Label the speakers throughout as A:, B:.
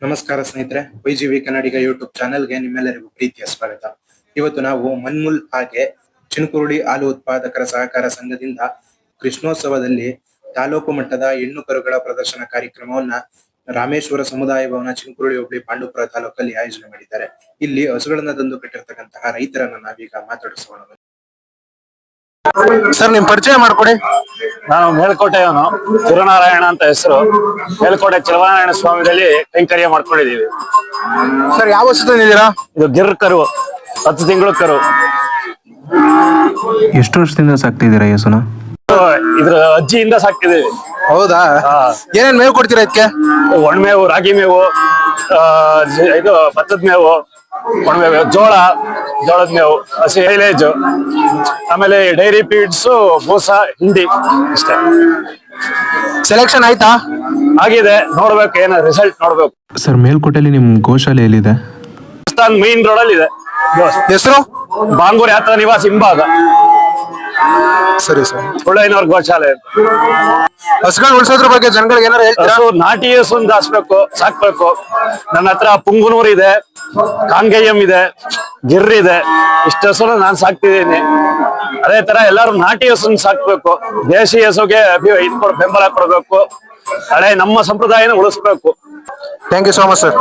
A: ನಮಸ್ಕಾರ ಸ್ನೇಹಿತರೆ, ವೈಜಿವಿ ಕನ್ನಡಿಗ ಯೂಟ್ಯೂಬ್ ಚಾನೆಲ್ಗೆ ನಿಮ್ಮೆಲ್ಲರಿಗೂ ಪ್ರೀತಿಯ ಸ್ವಾಗತ. ಇವತ್ತು ನಾವು ಮನ್ಮೂಲ್ ಹಾಗೆ ಚಿನ್ಕುರುಳಿ ಹಾಲು ಉತ್ಪಾದಕರ ಸಹಕಾರ ಸಂಘದಿಂದ ಕೃಷ್ಣೋತ್ಸವದಲ್ಲಿ ತಾಲೂಕು ಮಟ್ಟದ ಹೆಣ್ಣು ಕರುಗಳ ಪ್ರದರ್ಶನ ಕಾರ್ಯಕ್ರಮವನ್ನ ರಾಮೇಶ್ವರ ಸಮುದಾಯ ಭವನ ಚಿನ್ಕುರುಳಿ ಹೋಬಳಿ ಪಾಂಡುಪುರ ತಾಲೂಕಲ್ಲಿ ಆಯೋಜನೆ ಮಾಡಿದ್ದಾರೆ. ಇಲ್ಲಿ ಹಸುಗಳನ್ನ ತಂದು ಕಟ್ಟಿರ್ತಕ್ಕಂತಹ ರೈತರನ್ನ ನಾವೀಗ ಮಾತಾಡಿಸೋಣ.
B: ಸರ್, ನಿಮ್ ಪರಿಚಯ ಮಾಡ್ಕೊಡಿ.
C: ನಾನು ಮೇಲ್ಕೋಟೆಯವನು, ತಿರುನಾರಾಯಣ ಅಂತ ಹೆಸರು. ಮೇಲ್ಕೋಟೆ ಚಲನಾರಾಯಣ ಸ್ವಾಮಿದಲ್ಲಿ ಕೈಂಕರ್ಯ ಮಾಡ್ಕೊಂಡಿದೀವಿ.
B: ಸರ್, ಯಾವ ಹಸು ತಂದಿದ್ದೀರಾ?
C: ಇದು ಗಿರ್ ಕರು, 10 ತಿಂಗಳು ಕರು.
D: ಎಷ್ಟು ವರ್ಷದಿಂದ ಸಾಕ್ತಿದ್ದೀರಾ ಈ ಹಸುನ?
C: ಇದ್ರ ಅಜ್ಜಿಯಿಂದ ಸಾಕ್ತಿದೀವಿ.
B: ಹೌದಾ? ಏನೇನ್ ಮೇವು ಕೊಡ್ತೀರಾ ಇದಕ್ಕೆ?
C: ಒಣಮೇವು, ರಾಗಿ ಮೇವು, ಇದು ಭತ್ತದ ಮೇವು, ಒಣಮೇವು, ಜೋಳದ ಮೇವು, ಹಸಿ ಹೈಲೇಜು, ಆಮೇಲೆ ಡೈರಿ ಫೀಡ್ಸ್, ಬೂಸ, ಹಿಂಡಿ. ಇಷ್ಟೇ.
B: ಸೆಲೆಕ್ಷನ್ ಆಯ್ತಾ?
C: ಆಗಿದೆ, ನೋಡ್ಬೇಕು, ಏನ ರಿಸಲ್ಟ್ ನೋಡ್ಬೇಕು.
D: ಸರ್, ಮೇಲ್ಕೋಟೆಯಲ್ಲಿ ನಿಮ್ ಗೋಶಾಲೆ ಎಲ್ಲಿದೆ?
C: ಮೈನ್ ರೋಡ್ ಅಲ್ಲಿ ಇದೆ.
B: ಹೆಸರು?
C: ಬಾಂಗೂರ್ ಯಾತ್ರಾ ನಿವಾಸ ಹಿಂಭಾಗ.
B: ಸರಿ ಸರ್.
C: ಒಳ್ಳೆಯನವ್ರ ಗೋಶಾಲೆ.
B: ಹಸುಗಳು ಉಳಿಸೋದ್ರ ಬಗ್ಗೆ ಜನಗಳಿಗೆ ಏನಾರು ಹೇಳ್ತೀರಾ?
C: ಹಸು ನಾಟಿ ಹಸು ಸಾಕ್ಬೇಕು. ನನ್ನ ಹತ್ರ ಪುಂಗುನೂರ್ ಇದೆ, ಕಾಂಗೇಯಂ ಇದೆ, ಗಿರ್ ಇದೆ. ಇಷ್ಟ ಹಸುನ ನಾನ್ ಸಾಕ್ತಿದ್ದೀನಿ. ಅದೇ ತರ ಎಲ್ಲಾರು ನಾಟಿ ಹಸುನ್ ಸಾಕ್ಬೇಕು. ದೇಶಿ ಹಸುಗೆ ಬೆಂಬಲ ಕೊಡ್ಬೇಕು. ಹಳೆ ನಮ್ಮ ಸಂಪ್ರದಾಯನ ಉಳಿಸ್ಬೇಕು.
B: Thank you so much sir.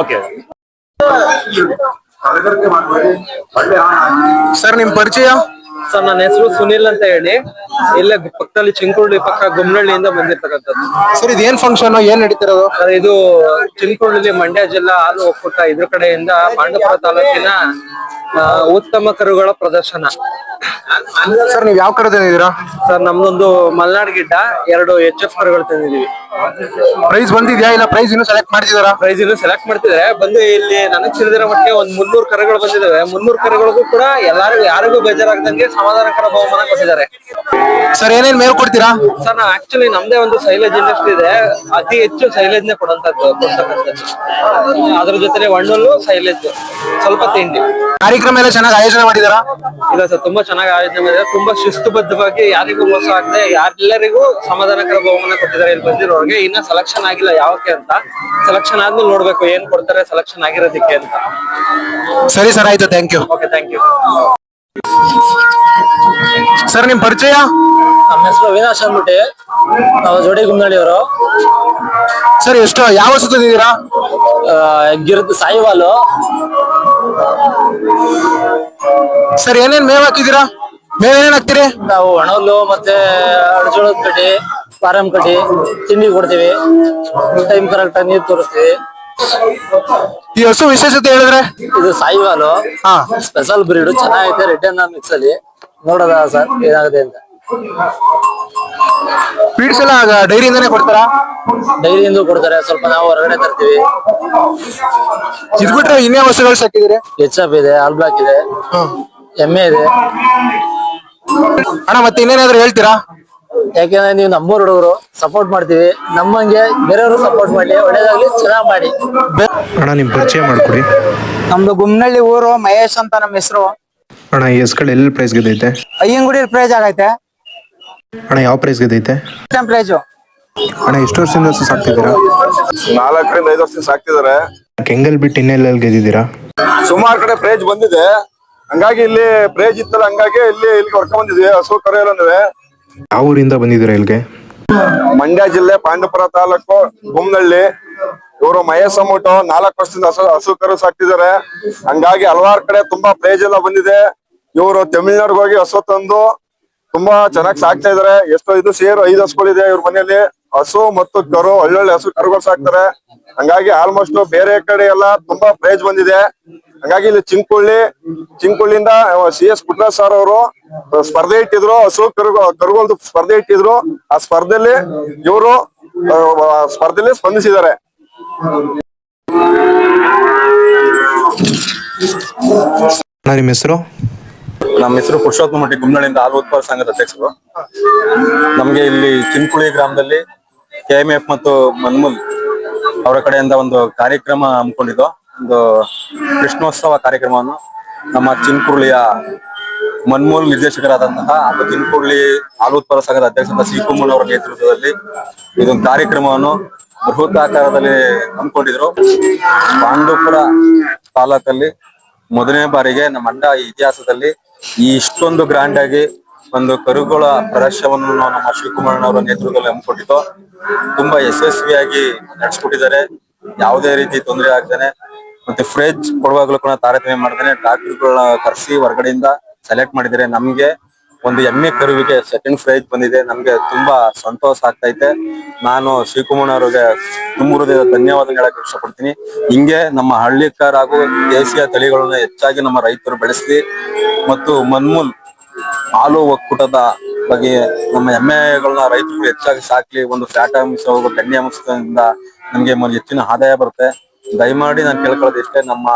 C: Okay
B: sir, ನಿಮ್ ಪರಿಚಯ?
E: ಸರ್, ನನ್ನ ಹೆಸರು ಸುನಿಲ್ ಅಂತ ಹೇಳಿ, ಇಲ್ಲೇ ಪಕ್ಕದಲ್ಲಿ ಚಿನ್ಕುರುಳಿ ಪಕ್ಕ ಗುಮ್ನಳ್ಳಿಯಿಂದ ಬಂದಿರ್ತಕ್ಕಂಥದ್ದು.
B: ಸರ್, ಇದು ಏನ್ ಫಂಕ್ಷನ್, ಏನ್ ನಡೀತಿರೋದು?
E: ಇದು ಚಿನ್ಕುರುಳಿ ಮಂಡ್ಯ ಜಿಲ್ಲಾ ಹಾಲು ಒಕ್ಕೂಟ ಇದ್ರ ಕಡೆಯಿಂದ ಪಾಂಡುಪುರ ತಾಲೂಕಿನ ಉತ್ತಮ ಕರುಗಳ ಪ್ರದರ್ಶನ.
B: ಸರ್, ನೀವ್ ಯಾವ ಕರು ತಂದಿದ್ದೀರಾ?
E: ಸರ್, ನಮ್ದೊಂದು ಮಲ್ನಾಡ್ ಗಿಡ್ಡ, 2 HF ಕರುಗಳು ತಂದಿದೀವಿ.
B: ಪ್ರೈಸ್ ಬಂದಿದ್ಯಾ ಇಲ್ಲ ಪ್ರೈಸ್ ಇನ್ನು ಸೆಲೆಕ್ಟ್ ಮಾಡ್ತಿದಾರಾ?
E: ಪ್ರೈಸ್ ಇನ್ನು ಸೆಲೆಕ್ಟ್ ಮಾಡ್ತಿದ್ರೆ ಬಂದು ಇಲ್ಲಿ ನನಗ್ ತಿಳಿದಿರೋ ಮಟ್ಟಿಗೆ ಒಂದ್ 300 ಕರುಗಳು ಬಂದಿದ್ದಾವೆ. 300 ಕರುಗಳಿಗೂ ಕೂಡ ಯಾರಿಗೂ ಬೇಜಾರಾಗದಂಗೆ ಸಮಾಧಾನಕರ ಬಹುಮಾನ ಕೊಟ್ಟಿದ್ದಾರೆ.
B: ಸರ್, ಏನೇನ್ ಮೇವು ಕೊಡ್ತೀರಾ?
E: ಸರ್, ನಾವು ಆಕ್ಚುಲಿ ನಮ್ದೇ ಒಂದು ಸೈಲೇಜ್ ಇಂಡಸ್ಟ್ರಿ ಇದೆ. ಅತಿ ಹೆಚ್ಚು ಸೈಲೇಜ್ ನೇ ಕೊಡ್ತಕ್ಕಂಥದ್ದು. ಅದ್ರ ಜೊತೆ ಒಣ್ಣಲು ಸೈಲೇಜ್, ಸ್ವಲ್ಪ ತಿಂಡಿ.
B: ಕಾರ್ಯಕ್ರಮ ಎಲ್ಲ ಚೆನ್ನಾಗಿ ಆಯೋಜನೆ ಮಾಡಿದಾರಾ?
E: ಇಲ್ಲ ಸರ್, ತುಂಬಾ ಚೆನ್ನಾಗಿ ಆಯೋಜನೆ ಮಾಡಿದ್ದಾರೆ. ತುಂಬಾ ಶಿಸ್ತುಬದ್ಧವಾಗಿ, ಯಾರಿಗೂ ಮೋಸ ಆಗದೆ ಎಲ್ಲರಿಗೂ ಸಮಾಧಾನಕರ ಬಹುಮಾನ ಕೊಟ್ಟಿದ್ದಾರೆ. ಇಲ್ಲಿ ಬಂದಿರೋರಿಗೆ ಇನ್ನ ಸೆಲೆಕ್ಷನ್ ಆಗಿಲ್ಲ ಯಾವಕ್ಕೆ ಅಂತ. ಸೆಲೆಕ್ಷನ್ ಆದ್ಮೇಲೆ ನೋಡ್ಬೇಕು ಏನ್ ಕೊಡ್ತಾರೆ ಸೆಲೆಕ್ಷನ್ ಆಗಿರೋದಕ್ಕೆ ಅಂತ.
B: ಸರಿ ಸರ್, ಆಯ್ತು. Thank you.
E: Okay, thank you.
B: Sir, ನಿಮ್ ಪರಿಚಯ?
F: ನಮ್ಮ ಹೆಸರು ಅವಿನಾಶ್ ಅಂದ್ಬಿಟ್ಟು, ನಾವು ಜೋಡಿ ಗುಮ್ನಳ್ಳಿಯವರು.
B: ಸರ್, ಯಾವ ಹಸು ತಂದಿದ್ದೀರಾ?
F: ಗಿರ್ದ್ ಸಾಯಿವಾಲು.
B: ಸರ್, ಏನೇನ್ ಮೇವ್ ಹಾಕಿದ್ದೀರಾ? ಮೇವ್ ಏನೇನ್ ಹಾಕ್ತೀರಿ?
F: ನಾವು ಒಣಲು ಮತ್ತೆ ಅಡಜೋಳದ ಕಡ್ಡಿ, ಪಾರಂ ಕಡ್ಡಿ, ತಿಂಡಿ ಕೊಡ್ತೀವಿ. ಟೈಮ್ ಕರೆಕ್ಟ್ ಆಗಿ ನೀರು ತೋರಿಸ್ತೀವಿ.
B: ಈ ಹಸು ವಿಶೇಷತೆ ಹೇಳಿದ್ರೆ?
F: ಇದು ಸಾಯಿವಾಲು, ಸ್ಪೆಷಲ್ ಬ್ರೀಡ್, ಚೆನ್ನಾಗೈತೆ. ರೆಡ್ ಅಂಡ್ ಮಿಕ್ಸ್ ಅಲ್ಲಿ ನೋಡೋದ ಸರ್ ಏನಾಗುತ್ತೆ ಅಂತ.
B: ಫೀಡ್ಸ್ ಎಲ್ಲ ಡೈರಿಯಿಂದಾನೇ ಕೊಡ್ತಾರಾ?
F: ಡೈರಿಯಿಂದ ಕೊಡ್ತಾರೆ, ಸ್ವಲ್ಪ ನಾವು ಹೊರಗಡೆ ತರ್ತೀವಿ.
B: ಇದ್ ಬಿಟ್ರೆ ಇನ್ನೇ ಹಸುಗಳು ಸಾಕಿದಿರಿ?
F: HF ಇದೆ, ಆಲ್ ಬ್ಲಾಕ್ ಇದೆ, ಎಮ್ಮೆ ಇದೆ.
B: ಅಣ್ಣ, ಮತ್ತೆ ಇನ್ನೇನಾದ್ರೂ ಹೇಳ್ತೀರಾ?
F: ಯಾಕೆಂದ್ರೆ ನೀವು ನಮ್ಮೂರ್ ಹುಡುಗರು, ಸಪೋರ್ಟ್ ಮಾಡ್ತೀವಿ. ನಮ್ಮಂಗೆ ಬೇರೆಯವರು ಸಪೋರ್ಟ್ ಮಾಡ್ಲಿ, ಒಳ್ಳೇದಾಗ್ಲಿ, ಚೆನ್ನಾಗ್ ಮಾಡಿ.
D: ಅಣ್ಣ, ನಿಮ್ ಪರಿಚಯ ಮಾಡ್ಕೊಡಿ.
G: ನಮ್ದು ಗುಮ್ನಳ್ಳಿ ಊರು, ಮಹೇಶ್ ಅಂತ ನಮ್ಮ ಹೆಸರು.
D: ಅಣ್ಣ, ಈ ಹಸುಗಳು ಎಲ್ಲಿ ಪ್ರೈಸ್ ಗೆದ್ದೈತೆ?
G: ಅಯ್ಯಂಗುಡಿ ಪ್ರೈಸ್ ಆಗೈತೆ.
D: ಅಣ್ಣ, ಯಾವ ಪ್ರೈಸ್ ಗೆದ್ದೈತೆ?
G: ಪ್ರೈಜು.
D: ಅಣ್ಣ, ಎಷ್ಟು ವರ್ಷದಿಂದ ಹಸು ಸಾಕ್ತಿದ್ದೀರಾ?
H: 4ರಿಂದ 5 ವರ್ಷದಿಂದ ಸಾಕ್ತಿದಾರೆ.
D: ಕೆಂಗಲ್ ಬಿಟ್ಟು ಇನ್ನೆಲ್ಲ ಗೆದ್ದಿದ್ದೀರಾ?
H: ಸುಮಾರು ಕಡೆ ಪ್ರೈಜ್ ಬಂದಿದೆ. ಹಂಗಾಗಿ ಇಲ್ಲಿ ಪ್ರೈಜ್ ಇತ್ತಲ್ಲ, ಹಂಗಾಗಿ ಇಲ್ಲಿಗೆ ಹೊಡ್ಕೊಂಡ್ ಬಂದಿದ್ವಿ. ಹಸು ಕರು ಎಲ್ಲನೂ.
D: ಯಾವ ಊರಿಂದ ಬಂದಿದ್ದೀರಾ ಇಲ್ಲಿಗೆ?
H: ಮಂಡ್ಯ ಜಿಲ್ಲೆ ಪಾಂಡುಪುರ ತಾಲೂಕು ಗುಮ್ನಳ್ಳಿ. ಇವರು ಮಹೇಶ್ ಅಂದ್ಬಿಟ್ಟು 4 ವರ್ಷದಿಂದ ಹಸು ಕರು ಸಾಕ್ತಿದ್ದಾರೆ. ಹಂಗಾಗಿ ಹಲವಾರು ಕಡೆ ತುಂಬಾ ಪ್ರೈಜ್ ಎಲ್ಲ ಬಂದಿದೆ. ಇವರು ತಮಿಳ್ನಾಡಿಗೆ ಹೋಗಿ ಹಸು ತಂದು ತುಂಬಾ ಚೆನ್ನಾಗಿ ಸಾಕ್ತಾ ಇದಾರೆ. ಇದು ಸೇರು 5 ಹಸುಗಳಿದೆ ಇವ್ರ ಮನೆಯಲ್ಲಿ. ಹಸು ಮತ್ತು ಕರು, ಒಳ್ಳೊಳ್ಳೆ ಹಸು ಕರುಗಳು ಸಾಕ್ತಾರೆ. ಹಂಗಾಗಿ ಆಲ್ಮೋಸ್ಟ್ ಬೇರೆ ಕಡೆ ಎಲ್ಲ ತುಂಬಾ ಪ್ರೈಜ್ ಬಂದಿದೆ. ಹಂಗಾಗಿ ಇಲ್ಲಿ ಚಿಂಕುಳ್ಳಿಯಿಂದ CS ಪುಟ್ಟರಾಜ್ ಸರ್ ಅವರು ಸ್ಪರ್ಧೆ ಇಟ್ಟಿದ್ರು. ಹಸು ಕರುಗಳದ್ದು ಸ್ಪರ್ಧೆ ಇಟ್ಟಿದ್ರು. ಆ ಸ್ಪರ್ಧೆಯಲ್ಲಿ ಇವರು ಸ್ಪರ್ಧೆಯಲ್ಲಿ ಸ್ಪಂದಿಸಿದ್ದಾರೆ.
D: ಅಣ್ಣ, ನಿಮ್ಮ ಹೆಸರು?
I: ನಮ್ಮ ಹೆಸರು ಪುರುಷೋತ್ತಮ ಮಟ್ಟಿ, ಗುಮ್ನಳ್ಳಿಯಿಂದ ಹಾಲು ಉತ್ಪಾದಕ ಸಂಘದ ಅಧ್ಯಕ್ಷರು. ನಮ್ಗೆ ಇಲ್ಲಿ ಚಿನ್ಕುಳಿ ಗ್ರಾಮದಲ್ಲಿ KMF ಮತ್ತು ಮನ್ಮೂಲ್ ಅವರ ಕಡೆಯಿಂದ ಒಂದು ಕಾರ್ಯಕ್ರಮ ಹಮ್ಮಿಕೊಂಡಿದ್ದು. ಒಂದು ಕೃಷ್ಣೋತ್ಸವ ಕಾರ್ಯಕ್ರಮವನ್ನು ನಮ್ಮ ಚಿನ್ಕುರುಳಿಯ ಮನ್ಮೂಲ್ ನಿರ್ದೇಶಕರಾದಂತಹ ಹಾಗೂ ಚಿನ್ಕುರುಳಿ ಹಾಲು ಉತ್ಪಾದಕ ಸಂಘದ ಅಧ್ಯಕ್ಷರಾದ ಸಿ ಕುಮ್ಮನ್ ಅವರ ನೇತೃತ್ವದಲ್ಲಿ ಇದೊಂದು ಕಾರ್ಯಕ್ರಮವನ್ನು ಬೃಹತ್ ಆಕಾರದಲ್ಲಿ ಹಮ್ಮಿಕೊಂಡಿದ್ರು. ಪಾಂಡವಪುರ ತಾಲೂಕಲ್ಲಿ ಮೊದಲನೇ ಬಾರಿಗೆ ನಮ್ಮ ಮಂಡ್ಯ ಇತಿಹಾಸದಲ್ಲಿ ಈ ಇಷ್ಟೊಂದು ಗ್ರ್ಯಾಂಡ್ ಆಗಿ ಒಂದು ಕರುಗಳ ಪ್ರದರ್ಶನವನ್ನು ನಮ್ಮ ಶಿವಕುಮಾರನವರ ನೇತೃತ್ವದಲ್ಲಿ ಹಮ್ಮಿಕೊಂಡಿದ್ದು ತುಂಬಾ ಯಶಸ್ವಿಯಾಗಿ ನಡೆಸ್ಕೊಟ್ಟಿದ್ದಾರೆ. ಯಾವುದೇ ರೀತಿ ತೊಂದರೆ ಆಗ್ತಾನೆ ಮತ್ತೆ ಫ್ರೇಜ್ ಕೊಡುವಾಗಲೂ ಕೂಡ ತಾರತಮ್ಯ ಮಾಡ್ತಾನೆ ಡಾಕ್ಟರ್ಗಳನ್ನ ಕರೆಸಿ ಹೊರಗಡೆಯಿಂದ ಸೆಲೆಕ್ಟ್ ಮಾಡಿದ್ದಾರೆ. ನಮ್ಗೆ ಒಂದು ಎಮ್ಮೆ ಕರುವಿಗೆ ಸೆಕೆಂಡ್ ಪ್ರೈಸ್ ಬಂದಿದೆ. ನಮ್ಗೆ ತುಂಬಾ ಸಂತೋಷ ಆಗ್ತೈತೆ. ನಾನು ಶಿವಕುಮಾರ್ ಅವರಿಗೆ ತುಂಬ ಹೃದಯದ ಧನ್ಯವಾದ ಹೇಳಕ್ ಇಷ್ಟಪಡ್ತೀನಿ. ಹಿಂಗೆ ನಮ್ಮ ಹಳ್ಳಿಕಾರ ಹಾಗೂ ದೇಶೀಯ ತಳಿಗಳನ್ನ ಹೆಚ್ಚಾಗಿ ನಮ್ಮ ರೈತರು ಬೆಳೆಸಲಿ ಮತ್ತು ಮನ್ಮೂಲ್ ಹಾಲು ಒಕ್ಕೂಟದ ಬಗ್ಗೆ ನಮ್ಮ ಎಮ್ಮೆಗಳನ್ನ ರೈತರು ಹೆಚ್ಚಾಗಿ ಸಾಕ್ಲಿ. ಒಂದು ಫ್ಯಾಟ್ ಅಂಶ ಬೆಣ್ಣೆ ಅಂಶದಿಂದ ನಮ್ಗೆ ಹೆಚ್ಚಿನ ಆದಾಯ ಬರುತ್ತೆ. ದಯಮಾಡಿ ನಾನು ಕೇಳ್ಕೊಳ್ಳೋದು ಇಷ್ಟೇ, ನಮ್ಮ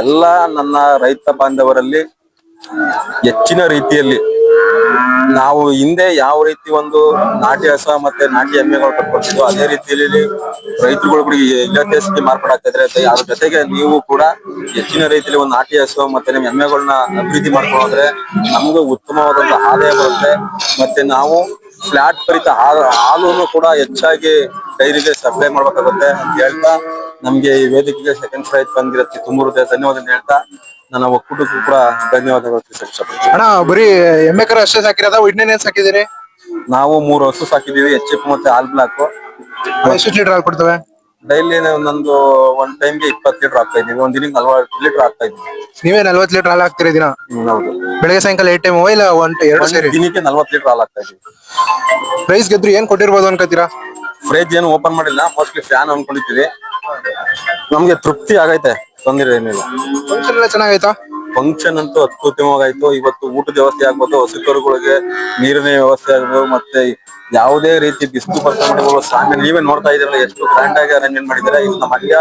I: ಎಲ್ಲಾ ನನ್ನ ರೈತ ಬಾಂಧವರಲ್ಲಿ ಹೆಚ್ಚಿನ ರೀತಿಯಲ್ಲಿ ನಾವು ಹಿಂದೆ ಯಾವ ರೀತಿ ಒಂದು ನಾಟಿ ಹಸ ಮತ್ತೆ ನಾಟಿ ಎಮ್ಮೆಗಳು ಕಟ್ಕೊಳ್ತಿದ್ವು ಅದೇ ರೀತಿಯಲ್ಲಿ ರೈತರುಗಳು ಇಲ್ಲದೇಶಕ್ಕೆ ಮಾರ್ಪಾಡಾಗ್ತಾ ಇದ್ರೆ ಅದ್ರ ಜೊತೆಗೆ ನೀವು ಕೂಡ ಹೆಚ್ಚಿನ ರೀತಿಯಲ್ಲಿ ಒಂದು ನಾಟಿ ಹಸು ಮತ್ತೆ ನಿಮ್ಮ ಎಮ್ಮೆಗಳನ್ನ ಅಭಿವೃದ್ಧಿ ಮಾಡ್ಕೊಂಡ್ರೆ ನಮಗೂ ಉತ್ತಮವಾದಂತ ಆದಾಯ ಬರುತ್ತೆ. ಮತ್ತೆ ನಾವು ಫ್ಲಾಟ್ ಪರಿತ ಹಾಲನ್ನು ಕೂಡ ಹೆಚ್ಚಾಗಿ ಡೈರಿಗೆ ಸಪ್ಲೈ ಮಾಡ್ಬೇಕಾಗುತ್ತೆ ಅಂತ ಹೇಳ್ತಾ ನಮ್ಗೆ ಈ ವೇದಿಕೆಗೆ ಸೆಕೆಂಡ್ ಪ್ರೈಸ್ ಬಂದಿರತ್ತೆ ತುಂಬ ಹೃದಯ ಧನ್ಯವಾದ ಹೇಳ್ತಾ ನನ್ನ ಒಕ್ಕೂಟಕ್ಕೂ ಕೂಡ ಧನ್ಯವಾದಗಳು ತಿಳಿಸಕ್ಕೆ
B: ಅಣ್ಣ ಬರೀ ಎಮ್ಮೆ ಕರ ಅಷ್ಟೇ ಸಾಕಿರೋದ ಇನ್ನೇನೇನ್ ಸಾಕಿದಿರಿ?
I: ನಾವು 3 ಹಸು ಸಾಕಿದೀವಿ, HF ಮತ್ತೆ ಹಾಲ್ ಬ್ಲಾಕ್.
B: ಎಷ್ಟು ಲೀಟರ್ ಹಾಲು ಕೊಡ್ತವೆ?
I: ಡೈಲಿ ನಂದು ಒಂದ್ ಟೈಮ್ಗೆ 20 ಲೀಟರ್ ಆಗ್ತಾ ಇದೀವಿ, ಒಂದ್ ದಿನಕ್ಕೆ 40 ಲೀಟರ್ ಆಗ್ತಾ ಇದೀವಿ.
B: ನೀವೇ 40 ಲೀಟರ್ ಹಾಲು ಹಾಕ್ತಿರಿ ದಿನ?
I: ಹೌದು.
B: ಬೆಳಗ್ಗೆ ಸಾಯಂಕಾಲ 8 ಟೈಮ್ ಇಲ್ಲ ಎರಡು ಸೇರಿ?
I: ದಿನಕ್ಕೆ 40 ಲೀಟರ್ ಹಾಲು ಆಗ್ತಾ ಇದೀವಿ.
B: ಪ್ರೈಸ್ ಗೆದ್ರು ಏನ್ ಕೊಟ್ಟಿರ್ಬೋದು ಅನ್ಕೋತೀರಾ?
I: ಫ್ರಿಜ್ ಏನು ಓಪನ್ ಮಾಡಿಲ್ಲ, ಮೋಸ್ಟ್ಲಿ ಫ್ಯಾನ್ ಅನ್ಕೊಂಡಿದ್ದೀವಿ. ನಮ್ಗೆ ತೃಪ್ತಿ ಆಗೈತೆ, ತೊಂದರೆ ಏನಿಲ್ಲ.
B: ಫಂಕ್ಷನ್ ಎಲ್ಲ ಚೆನ್ನಾಗೈತಾ?
I: ಫಂಕ್ಷನ್ ಅಂತೂ ಅತ್ಯುತ್ತಮವಾಗಾಯ್ತು. ಇವತ್ತು ಊಟದ ವ್ಯವಸ್ಥೆ ಆಗ್ಬೋದು, ಹಸುಕರುಗಳಿಗೆ ನೀರಿನ ವ್ಯವಸ್ಥೆ ಆಗ್ಬೋದು, ಮತ್ತೆ ಯಾವುದೇ ರೀತಿ ಬಿಸಿಲು ಬರ್ತಾ ಸಾಂಗ್ ನೀವೇ ನೋಡ್ತಾ ಇದ್ದೀರಲ್ಲ ಎಷ್ಟು ಗ್ರ್ಯಾಂಡ್ ಆಗಿ ಅರೇಂಜ್ಮೆಂಟ್ ಮಾಡಿದ್ದಾರೆ. ಇದು ನಮ್ಮ ಮಂಡ್ಯ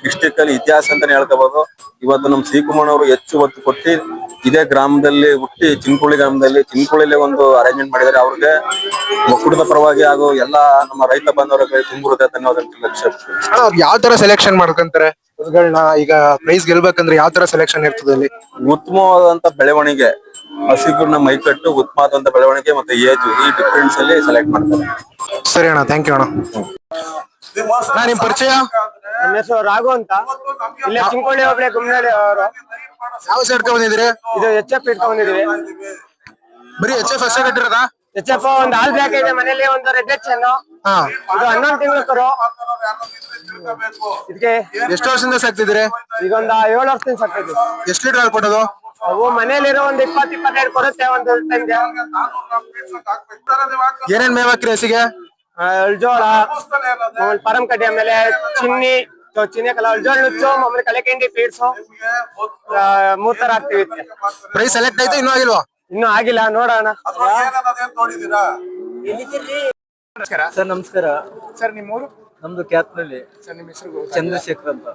I: ಡಿಸ್ಟಿಕ್ ಅಲ್ಲಿ ಇತಿಹಾಸ ಅಂತಾನೆ ಹೇಳ್ಕೋಬಹುದು. ಇವತ್ತು ನಮ್ಮ ಶ್ರೀಕುಮಾರ್ ಅವರು ಹೆಚ್ಚು ಒತ್ತು ಕೊಟ್ಟು ಇದೇ ಗ್ರಾಮದಲ್ಲಿ ಹುಟ್ಟಿ ಚಿನ್ಕುಳಿ ಗ್ರಾಮದಲ್ಲಿ ಚಿನ್ಕುಳಿಲಿ ಒಂದು ಅರೇಂಜ್ಮೆಂಟ್ ಮಾಡಿದ್ದಾರೆ. ಅವ್ರಿಗೆ ಒಕ್ಕೂಟದ ಪರವಾಗಿ ಹಾಗೂ ಎಲ್ಲಾ ನಮ್ಮ ರೈತ ಬಾಂಧವರಿಗೆ ತುಂಬ ಹೃದಯ ಧನ್ಯವಾದ ಲಕ್ಷ್ಯ.
B: ಯಾವ ತರ ಸೆಲೆಕ್ಷನ್ ಮಾಡ್ಕೊಂತಾರೆ ಈಗ ಪ್ರೈಸ್ ಗೆಲ್ಬೇಕಂದ್ರೆ ಯಾವ ತರ ಸೆಲೆಕ್ಷನ್ ಇರ್ತದೆ ಅಲ್ಲಿ?
I: ಉತ್ತಮವಾದಂತ ಬೆಳವಣಿಗೆ, ಹಸಿಗಳನ್ನ ಮೈಕಟ್ಟು ಉತ್ತಮವಾದಂತ ಬೆಳವಣಿಗೆ ಮತ್ತೆ ಏಜ್ ಈ ಡಿಫ್ರೆನ್ಸ್ ಅಲ್ಲಿ ಸೆಲೆಕ್ಟ್ ಮಾಡ್ತಾರೆ.
B: ಸರಿ ಅಣ್ಣ, ಥ್ಯಾಂಕ್ ಯು ಅಣ್ಣ. ನಿಮ್ ಪರಿಚಯ?
F: ನನ್ನ ಹೆಸರು ರಾಘು ಅಂತ. ಇಲ್ಲೇ ಚಿಂಕೋಳಿ ಹೋಬಳಿ ಗುಮ್ನಳ್ಳಿ ಅವರು.
B: ಯಾವ ಸೈಡ್ ಬಂದಿದ್ರಿ?
F: ಇದು HF ಇಟ್ಕೊಂಡಿದೀವಿ.
B: ಬರೀ HF ಅಷ್ಟೇ ಕಟ್ಟಿರೋದಾ?
F: HF ಒಂದು ಹಾಲ್ ಬ್ಲಾಕ್ ಇದೆ ಮನೇಲಿ, ಒಂದು ರೆಡ್ ಚೆನ್ನು. ಇದು 11 ತಿಂಗಳು ಕರು. ಇದಕ್ಕೆ
B: ಎಷ್ಟು ವರ್ಷದಿಂದ ಸಾಕ್ತಿದ್ರಿ?
F: ಈಗ ಒಂದು 7 ವರ್ಷದಿಂದ ಸಾಕ್ತಿದ್ವಿ.
B: ಎಷ್ಟು ಲೀಟರ್ ಹಾಲು ಕೊಡೋದು?
F: ಅವು ಮನೇಲಿರೋ ಒಂದು 20-22 ಕೊಡುತ್ತೆ ಒಂದು ಟೈಮ್ಗೆ.
B: ಏನೇನ್ ಮೇವ್ ಹಾಕ್ರಿ ಹಸಿಗೆ?
F: ಅಳ್ಜೋಳ, ಪರಂ ಕಡ್ಡಿ, ಆಮೇಲೆ ಚಿನ್ನಿ ಕಲ ಅಳ್ಜೋಳ ನುಚ್ಚು, ಆಮೇಲೆ ಕಲೆಕೆಂಡಿ ಪೀಡ್ಸು, 3 ತರ ಹಾಕ್ತಿವಿ.
B: ಪ್ರೈಸ್ ಸೆಲೆಕ್ಟ್ ಆಯ್ತು ಇನ್ನೂ ಆಗಿಲ್ವಾ?
F: ಇನ್ನೂ ಆಗಿಲ್ಲ, ನೋಡೋಣ.
E: ಸರ್ ನಮಸ್ಕಾರ.
G: ಸರ್ ನಿಮ್ಮೂರು?
E: ನಮ್ದು ಕ್ಯಾತ್ನಳ್ಳಿ.
G: ಸರ್ ನಿಮ್ಮ ಹೆಸರು?
E: ಚಂದ್ರಶೇಖರ್ ಅಂತ.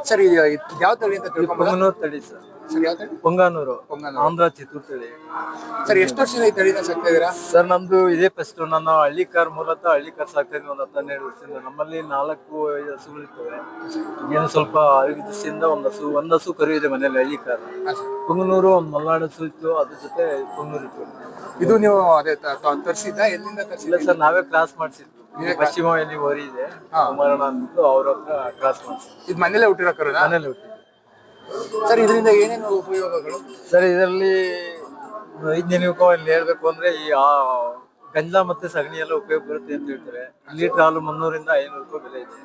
G: ಸರ್ ಇದು ಯಾವ ತಳಿ ಅಂತ ತಿಳ್ಕೊಂಬೋದು?
E: ಪೊಂಗನೂರು ತಳಿ ಸರ್.
G: ಸರ್ ಯಾವ ತಳಿ?
E: ಪೊಂಗಾನೂರು, ಆಂಧ್ರ ಚಿತ್ತೂರು ತಳಿ.
G: ಸರ್ ಎಷ್ಟು ವರ್ಷದಿಂದ ಈ ತಳಿನ ಸಾಕ್ತಾ ಇದೀರಾ?
E: ಸರ್ ನಮ್ದು ಇದೇ ಫಸ್ಟ್. ನಾನು ಹಳ್ಳಿಕಾರ್ ಮೂಲತಃ ಹಳ್ಳಿಕಾರ್ ಸಾಕ್ತಾ ಇದ್ದೀನಿ ಒಂದು 12 ವರ್ಷದಿಂದ. ನಮ್ಮಲ್ಲಿ 4-5 ಹಸುಗಳಿರ್ತವೆ. ಏನು ಸ್ವಲ್ಪ ಆರೋಗ್ಯ ದೃಷ್ಟಿಯಿಂದ ಒಂದ್ ಹಸು ಕರು ಇದೆ ಮನೇಲಿ ಹಳ್ಳಿಕಾರ್. ಪೊಂಗನೂರು ಒಂದು ಮಲ್ನಾಡು ಹಸು ಇತ್ತು, ಅದ್ರ ಜೊತೆ ಪೊಂಗನೂರು ಇತ್ತು.
G: ಇದು ನೀವು ಅದೇ ತರಿಸಿದ್ದ? ಎಲ್ಲಿಂದ ತರಿಸಿಲ್ಲ?
E: ಇಲ್ಲ ಸರ್, ನಾವೇ ಕ್ರಾಸ್ ಮಾಡಿಸಿದ್ವಿ. ಪಶ್ಚಿಮದಲ್ಲಿ ಹೊರಿ ಇದೆ ಕುಮಾರಣ್ಣ ಅಂದ್ಬಿಟ್ಟು, ಅವ್ರ ಹತ್ರ ಕ್ರಾಸ್ ಮಾಡಿಸಿ.
G: ಇದು ಮನೇಲೆ ಹುಟ್ಟಿರೋ ಕರು?
E: ಮನೇಲಿ ಹುಟ್ಟಿ.
G: ಸರ್ ಇದರಿಂದ ಏನೇನು ಉಪಯೋಗಗಳು?
E: ಸರ್ ಇದರಲ್ಲಿ ವೈಜ್ಞಾನಿಕವಾಗಿ ಹೇಳ್ಬೇಕು ಅಂದ್ರೆ ಈ ಗಂಜಲ ಮತ್ತೆ ಸಗಣಿ ಎಲ್ಲ ಉಪಯೋಗ ಬರುತ್ತೆ ಅಂತ ಹೇಳ್ತಾರೆ. ಲೀಟರ್ ಹಾಲು 300-500 ರೂಪಾಯಿ ಬೆಲೆ ಇದೆ.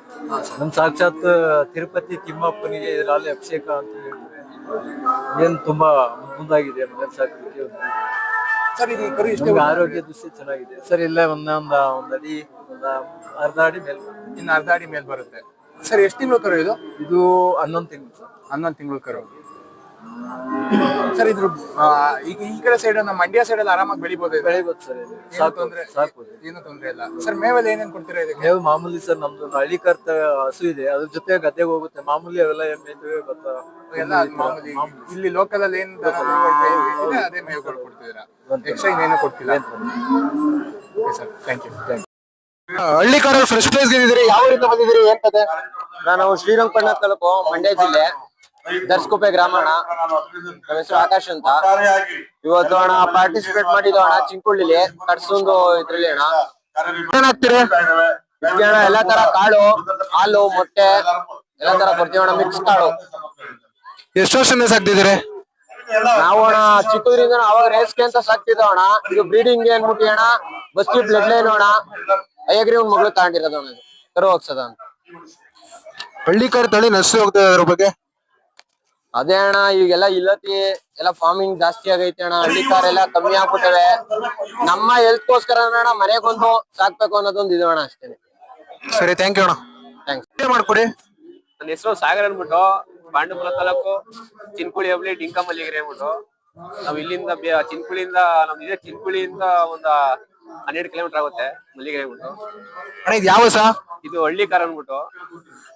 E: ನಮ್ ಸಾಕ್ಷಾತ್ ತಿರುಪತಿ ತಿಮ್ಮಪ್ಪನಿಗೆ ಇದ್ರ ಹಾಲು ಅಭಿಷೇಕ ಅಂತ ಹೇಳ್ತಾರೆ. ಏನ್ ತುಂಬಾ ಮುಂದಾಗಿದೆ ಮನೆ ಸಾಕೋದಕ್ಕೆ.
G: ಸರ್ ಇದು ಕರು ಇಷ್ಟ
E: ಆರೋಗ್ಯ ದೃಷ್ಟಿ ಚೆನ್ನಾಗಿದೆ ಸರ್. ಇಲ್ಲ ಒಂದ್ ಅಡಿ, ಅರ್ಧ ಅಡಿ ಮೇಲೆ,
G: ಇನ್ನು ಅರ್ಧ ಅಡಿ ಮೇಲೆ ಬರುತ್ತೆ. ಸರ್ ಎಷ್ಟು ತಿಂಗಳು ಕರು ಇದು?
E: ಇದು 11 ತಿಂಗಳು ಸರ್.
G: 11 ತಿಂಗಳು ಕರು. ಸರ್ ಇದ್ರ ಈಗ ಈ ಕಡೆ ಸೈಡ್ ನಮ್ಮ ಮಂಡ್ಯ ಸೈಡ್ ಅಲ್ಲಿ ಆರಾಮಾಗಿ ಬೆಳಿಬಹುದು?
E: ಬೆಳಿಬಹುದು ಸರ್. ಸಾಕ್ಬೋದು,
G: ಏನು ತೊಂದ್ರೆ ಇಲ್ಲ. ಸರ್ ಮೇವಲ್ಲಿ ಏನೇನ್ ಕೊಡ್ತೀರಾ ಇದಕ್ಕೆ?
E: ಮೇವು ಮಾಮೂಲಿ ಸರ್, ನಮ್ದು ಹಳ್ಳಿ ಕರ್ತ ಹಸು ಇದೆ, ಅದ್ರ ಜೊತೆ ಗದ್ದೆಗೆ ಹೋಗುತ್ತೆ. ಮಾಮೂಲಿ ಅವೆಲ್ಲ ಮೇಯ್ತೇವೆ, ಭತ್ತ
G: ಎಲ್ಲ ಮಾಮೂಲಿ. ಇಲ್ಲಿ ಲೋಕಲ್ ಅಲ್ಲಿ ಏನ್ ಅದೇ ಮೇವುಗಳು ಕೊಡ್ತಿದ್ದೀರಾ? ಎಕ್ಸ್ಟ್ರಾ ಇನ್ನೇನು ಕೊಡ್ತಿಲ್ಲ? Okay sir, thank you.
B: Hallikar first prize ಗೆದ್ದಿದ್ರಿ, ಯಾವ ಊರಿಂದ ಬಂದಿದ್ದೀರಿ, ಏನ್ ಕತೆ?
F: ನಾನು ಶ್ರೀರಂಗಪಟ್ಟಣ ತಾಲೂಕು, ಮಂಡ್ಯ ಜಿಲ್ಲೆ, ದರ್ಸ್ಕುಪ್ಪೆ ಗ್ರಾಮ ಅಣ್ಣ. ನಮ್ಮ ಹೆಸರು ಆಕಾಶ್ ಅಂತ. ಇವತ್ತು ಅಣ್ಣ ಪಾರ್ಟಿಸಿಪೇಟ್ ಮಾಡಿದ್ವು ಅಣ್ಣ ಚಿಂಕುಳ್ಳಿಲಿ ಕಟ್ಸೊಂದು ಇದ್ರಲ್ಲಿ ಅಣ್ಣ.
B: ಏನ್ ಹಾಕ್ತೀರಿ?
F: ಅಣ್ಣ ಎಲ್ಲಾ ತರ ಕಾಳು, ಹಾಲು, ಮೊಟ್ಟೆ ಎಲ್ಲಾ ತರ ಕೊಡ್ತೀವಿ ಅಣ್ಣ. ಮಿಕ್ಸ್ ಕಾಳು.
B: ಎಷ್ಟು ವರ್ಷದಿಂದ ಸಾಕ್ತಿದ್ದೀರಿ?
F: ನಾವು ಅಣ್ಣ ಚಿಕ್ಕದ್ರಿಂದ ಅವಾಗ ರೇಸ್ಗೆ ಅಂತ ಸಾಕ್ತಿದ್ದೋ ಅಣ್ಣ. ಇದು ಬ್ರೀಡಿಂಗ್ ಅನ್ಬಿಟ್ಟು ಅಣ್ಣ ಬಸ್ತಿ ಬ್ಲಡ್ ಲೈನ್ ಅಣ್ಣ. ಅಯ್ಯಗ್ರಿ ಒಂದ್ ಮಗಳು ತಗೊಂಡಿರೋದು ಅಣ್ಣ. ಇದು ಕರು ಹೋಗ್ಸದ ಅಂತ.
B: ಹಳ್ಳಿ ಕಾರ್ ತಳಿ ನಷ್ಟ ಹೋಗ್ತದೆ ಅದ್ರ ಬಗ್ಗೆ?
F: ಅದೇ ಅಣ್ಣ ಈಗೆಲ್ಲ ಇಲ್ಲತಿ ಎಲ್ಲ ಫಾರ್ಮಿಂಗ್ ಜಾಸ್ತಿ ಆಗೈತೆ ಅಣ್ಣ. ಹಳ್ಳಿ ಕಾರ್ ಎಲ್ಲ ಕಮ್ಮಿ ಆಗ್ಬಿಟ್ಟವೆ. ನಮ್ಮ ಹೆಲ್ತ್ಗೋಸ್ಕರ ಅಣ್ಣ ಮನೆಗೊಂದು ಸಾಕ್ಬೇಕು ಅನ್ನೋದೊಂದು ಇದು ಅಣ್ಣ ಅಷ್ಟೇ.
B: ಸರಿ, ಥ್ಯಾಂಕ್ ಯು ಅಣ್ಣ.
F: ಥ್ಯಾಂಕ್ಸ್.
B: ಮಾಡ್ಕೊಡಿ.
E: ನನ್ನ ಹೆಸರು ಸಾಗರ್ ಅನ್ಬಿಟ್ಟು, ಪಾಂಡವಪುರ ತಾಲೂಕು, ಚಿನ್ಕುಳಿ ಹೋಬಳಿ, ಡಿಂಕ ಮಲ್ಲಿಗೆರೆ ಅನ್ಬಿಟ್ಟು. ನಾವ್ ಇಲ್ಲಿಂದ ಚಿನ್ಕುಳಿಯಿಂದ ನಮ್ದು ಚಿನ್ಕುಳಿಯಿಂದ ಒಂದು 12 ಕಿಲೋಮೀಟರ್ ಆಗುತ್ತೆ ಮಲ್ಲಿಗೆರೆ ಅನ್ಬಿಟ್ಟು.
B: ಅಣ್ಣ ಇದು ಯಾವ ಸಹ?
E: ಇದು ಹಳ್ಳಿ ಕಾರ್ ಅನ್ಬಿಟ್ಟು.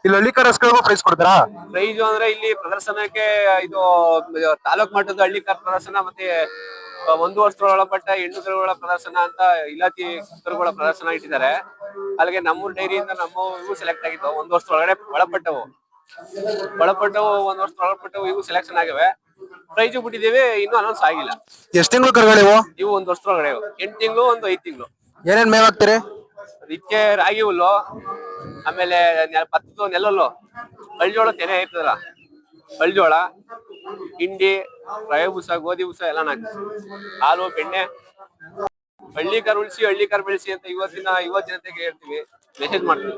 B: ಇಲ್ಲಿ ಹಳ್ಳಿ ಕಾರ್ ಪ್ರೈಸ್ ಕೊಡ್ತಾರಾ?
E: ಪ್ರೈಸ್ ಅಂದ್ರೆ ಇಲ್ಲಿ ಪ್ರದರ್ಶನಕ್ಕೆ ಇದು ತಾಲೂಕ್ ಮಟ್ಟದ ಹಳ್ಳಿ ಕಾರ್ ಪ್ರದರ್ಶನ, ಮತ್ತೆ 1 ವರ್ಷದೊಳಗೆ ಒಳಪಟ್ಟ ಹೆಣ್ಣು ಕರುಗಳ ಪ್ರದರ್ಶನ ಅಂತ ಇಲಾತಿ ಕರುಗಳ ಪ್ರದರ್ಶನ ಇಟ್ಟಿದ್ದಾರೆ. ಅಲ್ಲಿಗೆ ನಮ್ಮೂರ್ ಡೈರಿಯಿಂದ ಇವು ಸೆಲೆಕ್ಟ್ ಆಗಿದ್ದವು. 1 ವರ್ಷದೊಳಗಡೆ ಒಳಪಟ್ಟವು 1 ವರ್ಷದ ಒಳಪಟ್ಟವು ಇವು ಸೆಲೆಕ್ಷನ್ ಆಗಿವೆ. ಪ್ರೈಜ್ ಬಿಟ್ಟಿದ್ದೀವಿ, ಇನ್ನೂ ಅನೌನ್ಸ್ ಆಗಿಲ್ಲ.
B: ಎಷ್ಟು ತಿಂಗಳು ಕರುಗಳಿವು?
E: ಇವು 1 ವರ್ಷದೊಳಗಡೆ 8 ತಿಂಗಳು, 5 ತಿಂಗಳು.
B: ಏನೇನ್ ಮೇವ್ ಹಾಕ್ತೀರಿ?
E: ಇದಕ್ಕೆ ರಾಗಿ ಹುಲ್ಲು, ಆಮೇಲೆ ಭತ್ತದ ನೆಲ್ಲಲ್ಲು, ಹಳ್ಳಿಜೋಳ ತೆನೆ ಇರ್ತದಲ್ಲ, ಹಳ್ಳಿಜೋಳ, ಹಿಂಡಿ, ರವೆ ಬೂಸ, ಗೋಧಿ ಬೂಸ ಎಲ್ಲ ಹಾಲು, ಬೆಣ್ಣೆ. ಹಳ್ಳಿ ಕಾರ್ ಉಳಿಸಿ, ಹಳ್ಳಿ ಕಾರ್ ಬೆಳೆಸಿ ಅಂತ ಇವತ್ತಿನ ಯುವ ಜನತೆಗೆ ಹೇಳ್ತೀವಿ, ಮೆಸೇಜ್ ಮಾಡ್ತೀವಿ.